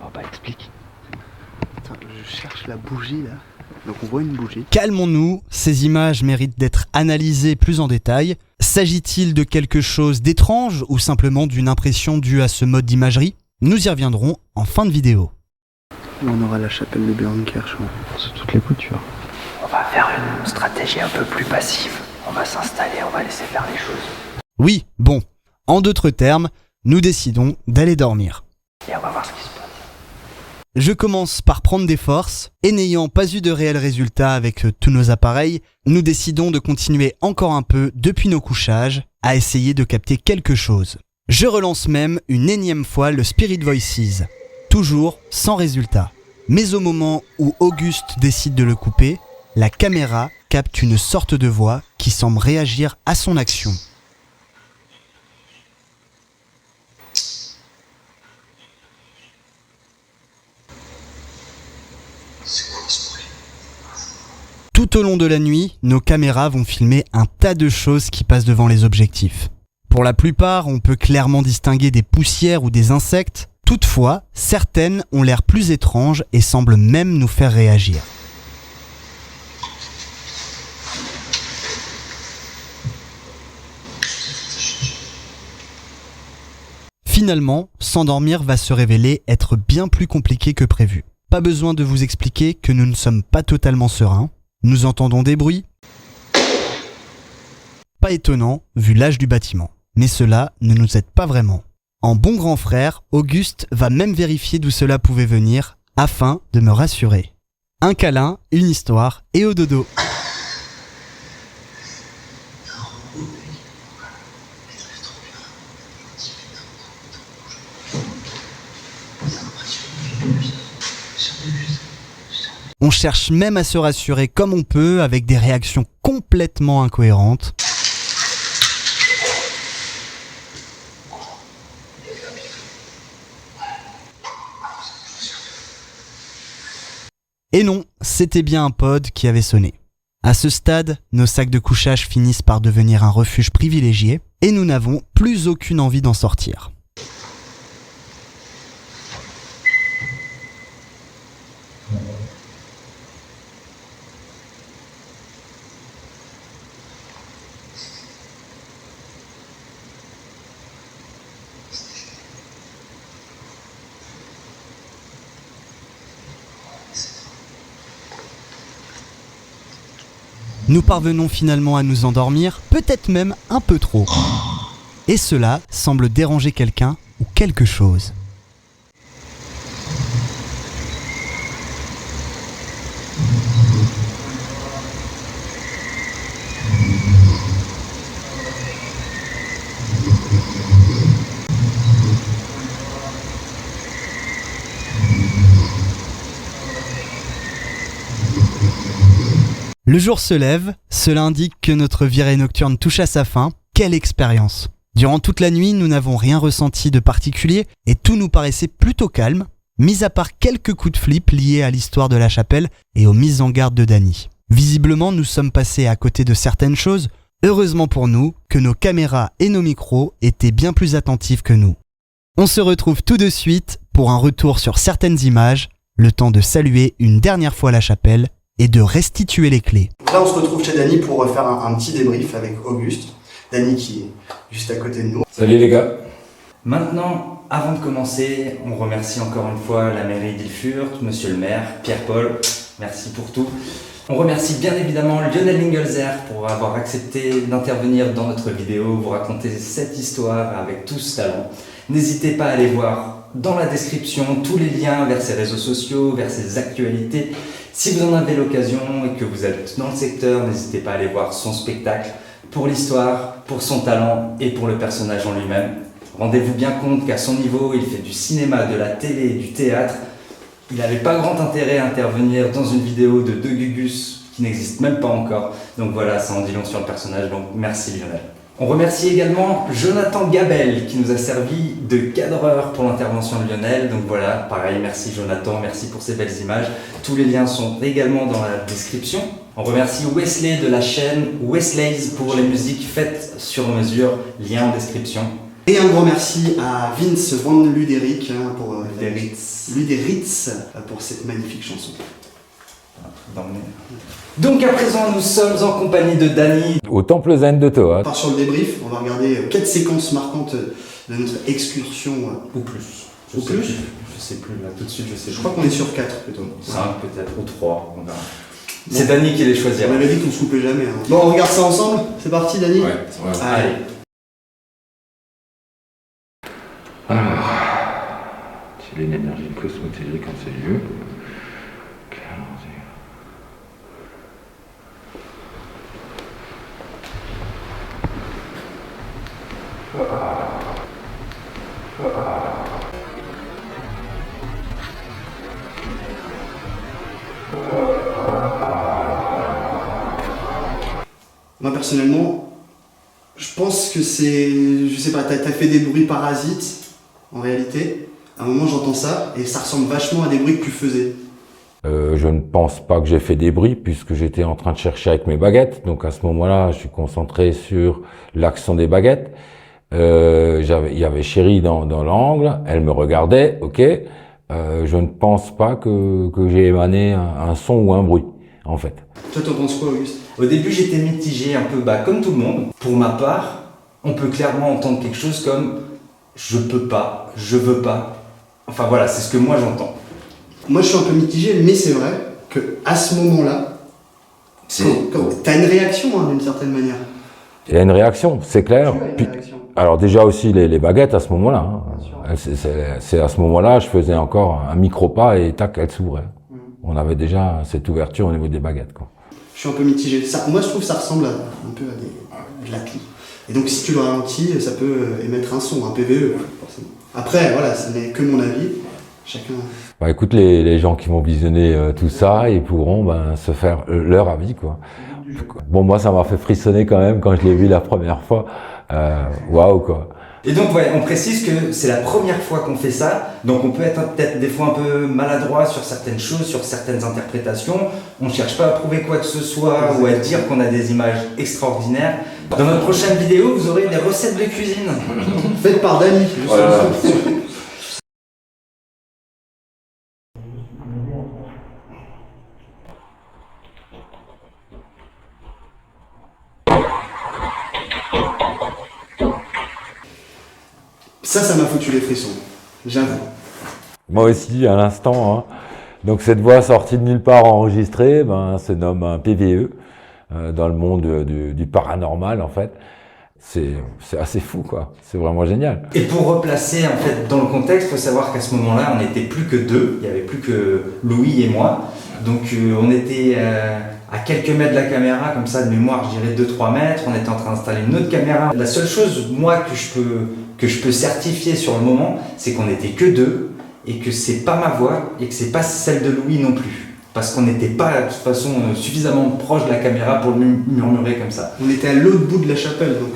Bon bah explique. Attends, je cherche la bougie là. Donc on voit une bougie. Calmons-nous, ces images méritent d'être analysées plus en détail. S'agit-il de quelque chose d'étrange ou simplement d'une impression due à ce mode d'imagerie? Nous y reviendrons en fin de vidéo. On aura la chapelle de Bernkerschau. Sous toutes les coutures. On va faire une stratégie un peu plus passive. On va s'installer, on va laisser faire les choses. Oui, bon, en d'autres termes, nous décidons d'aller dormir. Et on va voir ce qui se passe. Je commence par prendre des forces, et n'ayant pas eu de réels résultats avec tous nos appareils, nous décidons de continuer encore un peu depuis nos couchages à essayer de capter quelque chose. Je relance même une énième fois le Spirit Voices, toujours sans résultat. Mais au moment où Auguste décide de le couper, la caméra capte une sorte de voix qui semble réagir à son action. Tout au long de la nuit, nos caméras vont filmer un tas de choses qui passent devant les objectifs. Pour la plupart, on peut clairement distinguer des poussières ou des insectes. Toutefois, certaines ont l'air plus étranges et semblent même nous faire réagir. Finalement, s'endormir va se révéler être bien plus compliqué que prévu. Pas besoin de vous expliquer que nous ne sommes pas totalement sereins. Nous entendons des bruits. Pas étonnant vu l'âge du bâtiment. Mais cela ne nous aide pas vraiment. En bon grand frère, Auguste va même vérifier d'où cela pouvait venir afin de me rassurer. Un câlin, une histoire et au dodo. On cherche même à se rassurer comme on peut avec des réactions complètement incohérentes. Et non, c'était bien un pod qui avait sonné. À ce stade, nos sacs de couchage finissent par devenir un refuge privilégié et nous n'avons plus aucune envie d'en sortir. Nous parvenons finalement à nous endormir, peut-être même un peu trop. Et cela semble déranger quelqu'un ou quelque chose. Le jour se lève, cela indique que notre virée nocturne touche à sa fin. Quelle expérience! Durant toute la nuit, nous n'avons rien ressenti de particulier et tout nous paraissait plutôt calme, mis à part quelques coups de flip liés à l'histoire de la chapelle et aux mises en garde de Danny. Visiblement, nous sommes passés à côté de certaines choses, heureusement pour nous que nos caméras et nos micros étaient bien plus attentifs que nous. On se retrouve tout de suite pour un retour sur certaines images, le temps de saluer une dernière fois la chapelle et de restituer les clés. Là, on se retrouve chez Danny pour faire un petit débrief avec Auguste. Danny qui est juste à côté de nous. Salut les gars. Maintenant, avant de commencer, on remercie encore une fois la mairie d'Ilfurt, monsieur le maire, Pierre-Paul, merci pour tout. On remercie bien évidemment Lionel Lingelzer pour avoir accepté d'intervenir dans notre vidéo, vous raconter cette histoire avec tout ce talent. N'hésitez pas à aller voir dans la description tous les liens vers ses réseaux sociaux, vers ses actualités. Si vous en avez l'occasion et que vous êtes dans le secteur, n'hésitez pas à aller voir son spectacle pour l'histoire, pour son talent et pour le personnage en lui-même. Rendez-vous bien compte qu'à son niveau, il fait du cinéma, de la télé, du théâtre. Il n'avait pas grand intérêt à intervenir dans une vidéo de deux Gugus qui n'existe même pas encore. Donc voilà, ça en dit long sur le personnage, donc merci Lionel. On remercie également Jonathan Gabel qui nous a servi de cadreur pour l'intervention de Lionel. Donc voilà, pareil, merci Jonathan, merci pour ces belles images. Tous les liens sont également dans la description. On remercie Wesley de la chaîne Wesley's pour les musiques faites sur mesure, lien en description. Et un grand merci à Vince Van Luderick pour Luderitz pour cette magnifique chanson. Donc à présent, nous sommes en compagnie de Danny. Au Temple Zen de Toa. On part sur le débrief, on va regarder 4 séquences marquantes de notre excursion. Ou plus. Ou plus Je sais plus, là tout de suite je sais Je crois qu'on est sur 4 plutôt. 5 peut-être, ou 3, on verra. C'est Danny qui les choisira. On avait dit qu'on se coupait jamais. Hein. Bon, on regarde ça ensemble. C'est parti, Danny. Ouais. Allez. Alors, c'est l'énergie cosmotérique en ces lieux. Ok, allons-y. Moi personnellement, je pense que c'est, je sais pas, t'as fait des bruits parasites en réalité. À un moment j'entends ça et ça ressemble vachement à des bruits que tu faisais. Je ne pense pas que j'ai fait des bruits puisque j'étais en train de chercher avec mes baguettes. Donc à ce moment-là, je suis concentré sur l'action des baguettes. Il y avait Chérie dans l'angle, elle me regardait, ok. Je ne pense pas que j'ai émané un son ou un bruit, en fait. Toi t'en penses quoi, Auguste? Au début j'étais mitigé un peu, comme tout le monde. Pour ma part, on peut clairement entendre quelque chose comme « je peux pas »,« je veux pas ». Enfin voilà, c'est ce que moi j'entends. Moi je suis un peu mitigé, mais c'est vrai qu'à ce moment-là, t'as une réaction hein, d'une certaine manière. Il y a une réaction, c'est clair. Tu as une Puis, réaction. alors déjà aussi les baguettes à ce moment-là. Hein. C'est à ce moment-là, je faisais encore un micro-pas et tac, elle s'ouvrait. On avait déjà cette ouverture au niveau des baguettes, quoi. Je suis un peu mitigé. Moi je trouve que ça ressemble un peu à de l'appli. Et donc si tu le ralentis, ça peut émettre un son, un PVE, forcément. Après, voilà, ce n'est que mon avis. Chacun... Bah écoute, les gens qui vont visionner tout ça, ils pourront se faire leur avis, quoi. Bon, moi, ça m'a fait frissonner quand même quand je l'ai vu la première fois. Waouh, quoi. Et donc, ouais, on précise que c'est la première fois qu'on fait ça, donc on peut être peut-être des fois un peu maladroit sur certaines choses, sur certaines interprétations. On ne cherche pas à prouver quoi que ce soit ou à dire qu'on a des images extraordinaires. Dans notre prochaine vidéo, vous aurez des recettes de cuisine. Faites par Dany. Voilà. Ça m'a foutu les frissons, j'avoue. Moi aussi, à l'instant. Hein. Donc cette voix sortie de nulle part enregistrée, se nomme un PVE dans le monde du paranormal, en fait. C'est assez fou, quoi. C'est vraiment génial. Et pour replacer en fait dans le contexte, il faut savoir qu'à ce moment-là, on n'était plus que deux. Il n'y avait plus que Louis et moi. Donc on était à quelques mètres de la caméra, comme ça de mémoire, je dirais 2-3 mètres. On était en train d'installer une autre caméra. La seule chose, moi, que je peux certifier sur le moment, c'est qu'on n'était que deux et que c'est pas ma voix et que c'est pas celle de Louis non plus. Parce qu'on n'était pas de toute façon suffisamment proche de la caméra pour le murmurer comme ça. On était à l'autre bout de la chapelle, donc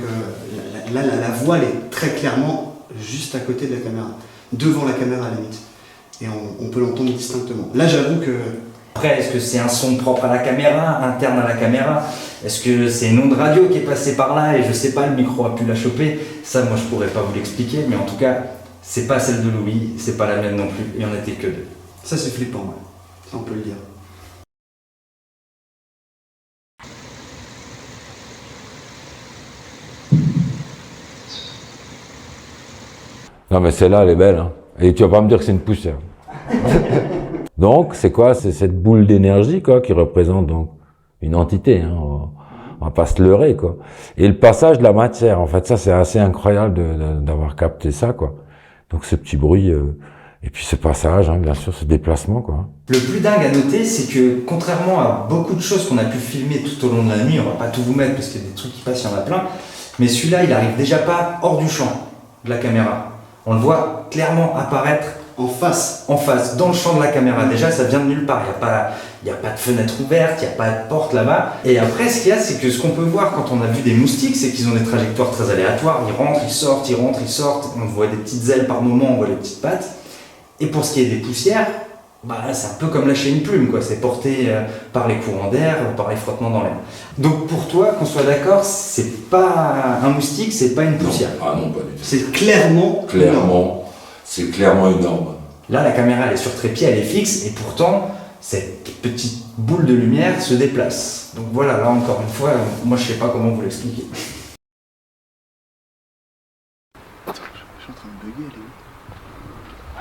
là la voix elle est très clairement juste à côté de la caméra, devant la caméra à la limite. Et on peut l'entendre distinctement. Là j'avoue que... Après, est-ce que c'est un son propre à la caméra, interne à la caméra? Est-ce que c'est une onde radio qui est passée par là et je sais pas, le micro a pu la choper? Ça, moi, je pourrais pas vous l'expliquer, mais en tout cas, c'est pas celle de Louis, c'est pas la mienne non plus, et on était que deux. Ça c'est flippant, ouais. Ça on peut le dire. Non, mais celle-là, elle est belle. Hein. Et tu vas pas me dire que c'est une poussière. Donc, c'est quoi? C'est cette boule d'énergie, quoi, qui représente donc une entité. Hein. On va pas se leurrer, quoi. Et le passage de la matière, en fait, ça, c'est assez incroyable d'avoir capté ça, quoi. Donc, ce petit bruit, et puis ce passage, hein, bien sûr, ce déplacement, quoi. Le plus dingue à noter, c'est que contrairement à beaucoup de choses qu'on a pu filmer tout au long de la nuit, on va pas tout vous mettre parce qu'il y a des trucs qui passent, il y en a plein, mais celui-là, il arrive déjà pas hors du champ de la caméra. On le voit clairement apparaître En face. dans le champ de la caméra. Déjà, ça vient de nulle part. Il n'y a pas de fenêtre ouverte, il n'y a pas de porte là-bas. Et après, ce qu'il y a, c'est que ce qu'on peut voir quand on a vu des moustiques, c'est qu'ils ont des trajectoires très aléatoires. Ils rentrent, ils sortent, ils rentrent, ils sortent. On voit des petites ailes par moment, on voit les petites pattes. Et pour ce qui est des poussières, c'est un peu comme lâcher une plume, quoi. C'est porté par les courants d'air, par les frottements dans l'air. Donc pour toi, qu'on soit d'accord, c'est pas un moustique, c'est pas une poussière. Non. Ah non, pas du tout. C'est clairement... C'est clairement une norme. Là, la caméra, elle est sur trépied, elle est fixe, et pourtant, cette petite boule de lumière se déplace. Donc voilà, là encore une fois, moi je sais pas comment vous l'expliquer. Attends, je suis en train de bugger, elle est où?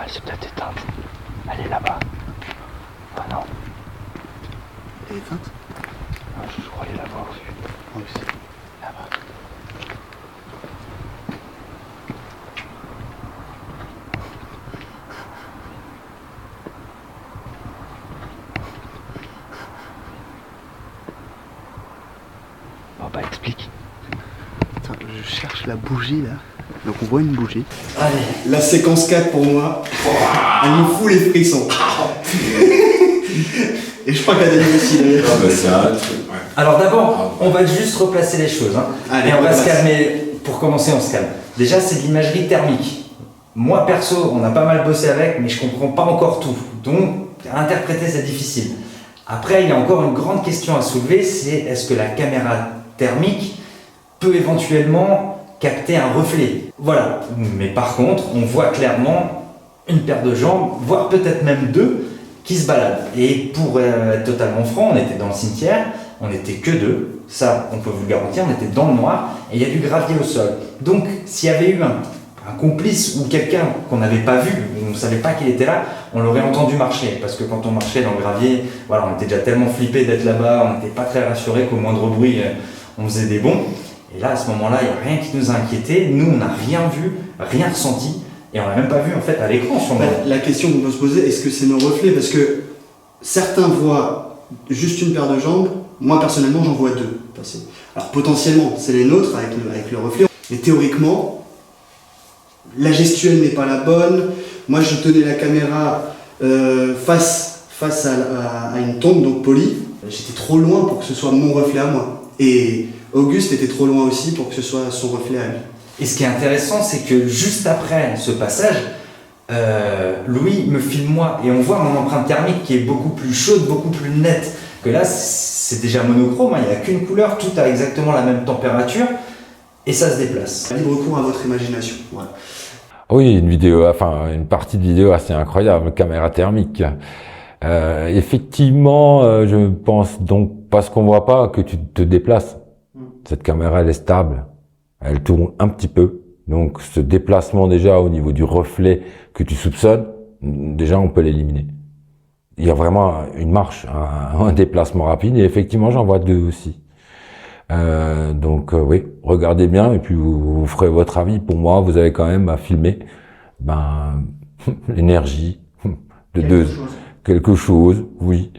Elle s'est peut-être éteinte. Elle est là-bas. Ah non. Elle est éteinte? Je croyais l'avoir vue. Moi aussi. Là-bas. Bon bah explique. Attends, je cherche la bougie là. Donc on voit une bougie. Allez, La séquence 4 pour moi, elle me fout les frissons. Et je crois qu'elle a des aussi d'ailleurs. C'est un truc, ouais. alors d'abord, on va juste replacer les choses. Hein. Allez, et on va replace. se calmer. Pour commencer, on se calme. Déjà, c'est de l'imagerie thermique. Moi, perso, on a pas mal bossé avec, mais je comprends pas encore tout. Donc, interpréter, c'est difficile. Après, il y a encore une grande question à soulever, c'est est-ce que la caméra thermique peut éventuellement capter un reflet? Voilà. Mais par contre, on voit clairement une paire de jambes, voire peut-être même deux, qui se baladent. Et pour être totalement franc, on était dans le cimetière, on n'était que deux, ça on peut vous le garantir, on était dans le noir, et il y a du gravier au sol. Donc s'il y avait eu un complice ou quelqu'un qu'on n'avait pas vu, on ne savait pas qu'il était là, on l'aurait entendu marcher. Parce que quand on marchait dans le gravier, voilà, on était déjà tellement flippé d'être là-bas, on n'était pas très rassuré qu'au moindre bruit, on faisait des bonds. Et là, à ce moment-là, il n'y a rien qui nous a inquiétés. Nous, on n'a rien vu, rien ressenti. Et on n'a même pas vu en fait à l'écran sur La question qu'on peut se poser, est-ce que c'est nos reflets? Parce que certains voient juste une paire de jambes, moi personnellement j'en vois deux passer. Alors potentiellement c'est les nôtres avec le reflet, mais théoriquement la gestuelle n'est pas la bonne. Moi je tenais la caméra face à une tombe, donc polie. J'étais trop loin pour que ce soit mon reflet à moi. Et Auguste était trop loin aussi pour que ce soit son reflet à lui. Et ce qui est intéressant, c'est que juste après ce passage, Louis me filme moi et on voit mon empreinte thermique qui est beaucoup plus chaude, beaucoup plus nette. Que là, c'est déjà monochrome, hein, il n'y a qu'une couleur, tout a exactement la même température et ça se déplace. Libre cours à votre imagination. Voilà. Oui, une partie de vidéo assez incroyable, caméra thermique. Effectivement, je pense donc, parce qu'on voit pas que tu te déplaces. Cette caméra, elle est stable. Elle tourne un petit peu. Donc, ce déplacement déjà au niveau du reflet que tu soupçonnes, déjà, on peut l'éliminer. Il y a vraiment une marche, un déplacement rapide. Et effectivement, j'en vois deux aussi. Oui, regardez bien et puis vous ferez votre avis. Pour moi, vous avez quand même à filmer l'énergie de quelque chose, oui.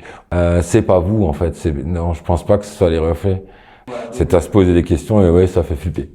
C'est pas vous, en fait. Non, je pense pas que ce soit les reflets. C'est à se poser des questions et ouais, ça fait flipper.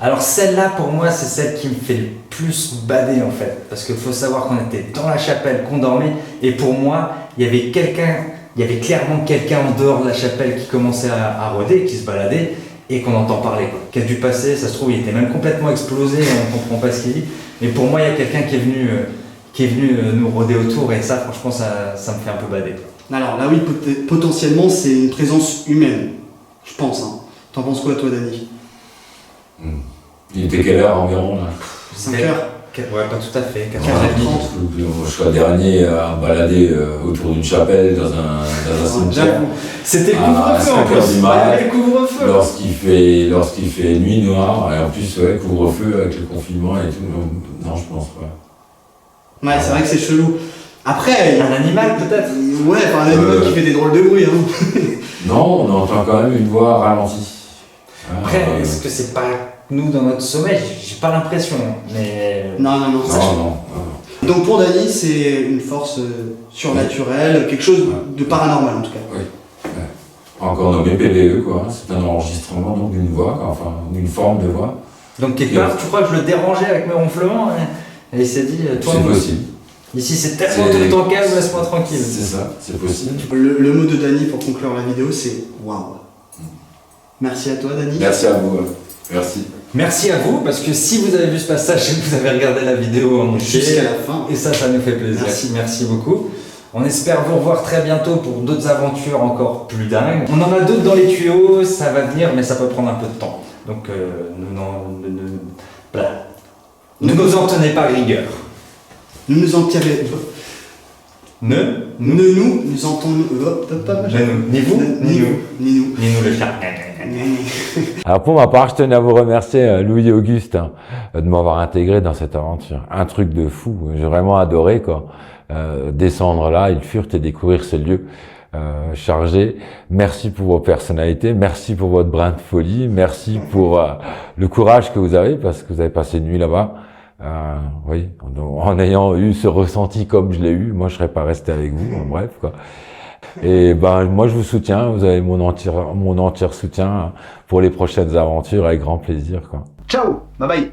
Alors celle-là, pour moi, c'est celle qui me fait le plus bader en fait. Parce qu'il faut savoir qu'on était dans la chapelle, qu'on dormait. Et pour moi, il y avait clairement quelqu'un en dehors de la chapelle qui commençait à rôder, qui se baladait et qu'on entend parler, quoi. Qui a dû passer, ça se trouve, il était même complètement explosé, on ne comprend pas ce qu'il dit. Mais pour moi, il y a quelqu'un qui est venu nous rôder autour et ça, franchement, ça me fait un peu bader, quoi. Alors là, oui, potentiellement, c'est une présence humaine, je pense. Hein. T'en penses quoi, toi, Dany? Il était quelle heure environ là? 5 heures. Ouais, pas tout à fait, 4h30. Je serais dernier à balader autour d'une chapelle dans un cimetière. C'était le couvre-feu en plus. Le couvre-feu. Lorsqu'il fait nuit noire, et en plus, ouais, couvre-feu avec le confinement et tout. Non, je pense pas. Ouais, c'est vrai que c'est chelou. Après, un animal peut-être. Ouais, enfin un animal qui fait des drôles de bruit. Hein. Non, on entend quand même une voix ralentie. Après, est-ce que c'est pas nous dans notre sommeil? J'ai pas l'impression, mais... Non. Donc pour Dany, c'est une force surnaturelle, quelque chose de paranormal en tout cas. Oui. Encore nommé PVE, quoi. C'est un enregistrement donc d'une voix, quoi. Enfin d'une forme de voix. Donc quelque part, tu crois que je le dérangeais avec mes ronflements et il s'est dit, toi... C'est possible. Ici c'est tellement tout le temps calme, laisse-moi tranquille. C'est ça, c'est possible. Le mot de Dany pour conclure la vidéo, c'est waouh. Merci à toi, Dany. Merci à vous. Merci. Merci à vous, parce que si vous avez vu ce passage, c'est que vous avez regardé la vidéo en entier. Jusqu'à la fin. Et ça nous fait plaisir. Merci beaucoup. On espère vous revoir très bientôt pour d'autres aventures encore plus dingues. On en a d'autres dans les tuyaux, ça va venir, mais ça peut prendre un peu de temps. Donc ne nous en tenez pas rigueur. Nous nous en tirons. Ni nous le chat. Alors pour ma part, je tenais à vous remercier, Louis et Auguste, de m'avoir intégré dans cette aventure. Un truc de fou, j'ai vraiment adoré quoi. Descendre là, Ilfurt et découvrir ce lieu chargé. Merci pour vos personnalités, merci pour votre brin de folie, merci pour le courage que vous avez parce que vous avez passé une nuit là-bas. Oui, en ayant eu ce ressenti comme je l'ai eu, moi je serais pas resté avec vous, bref quoi. Et moi je vous soutiens, vous avez mon entier soutien pour les prochaines aventures avec grand plaisir quoi. Ciao, bye bye.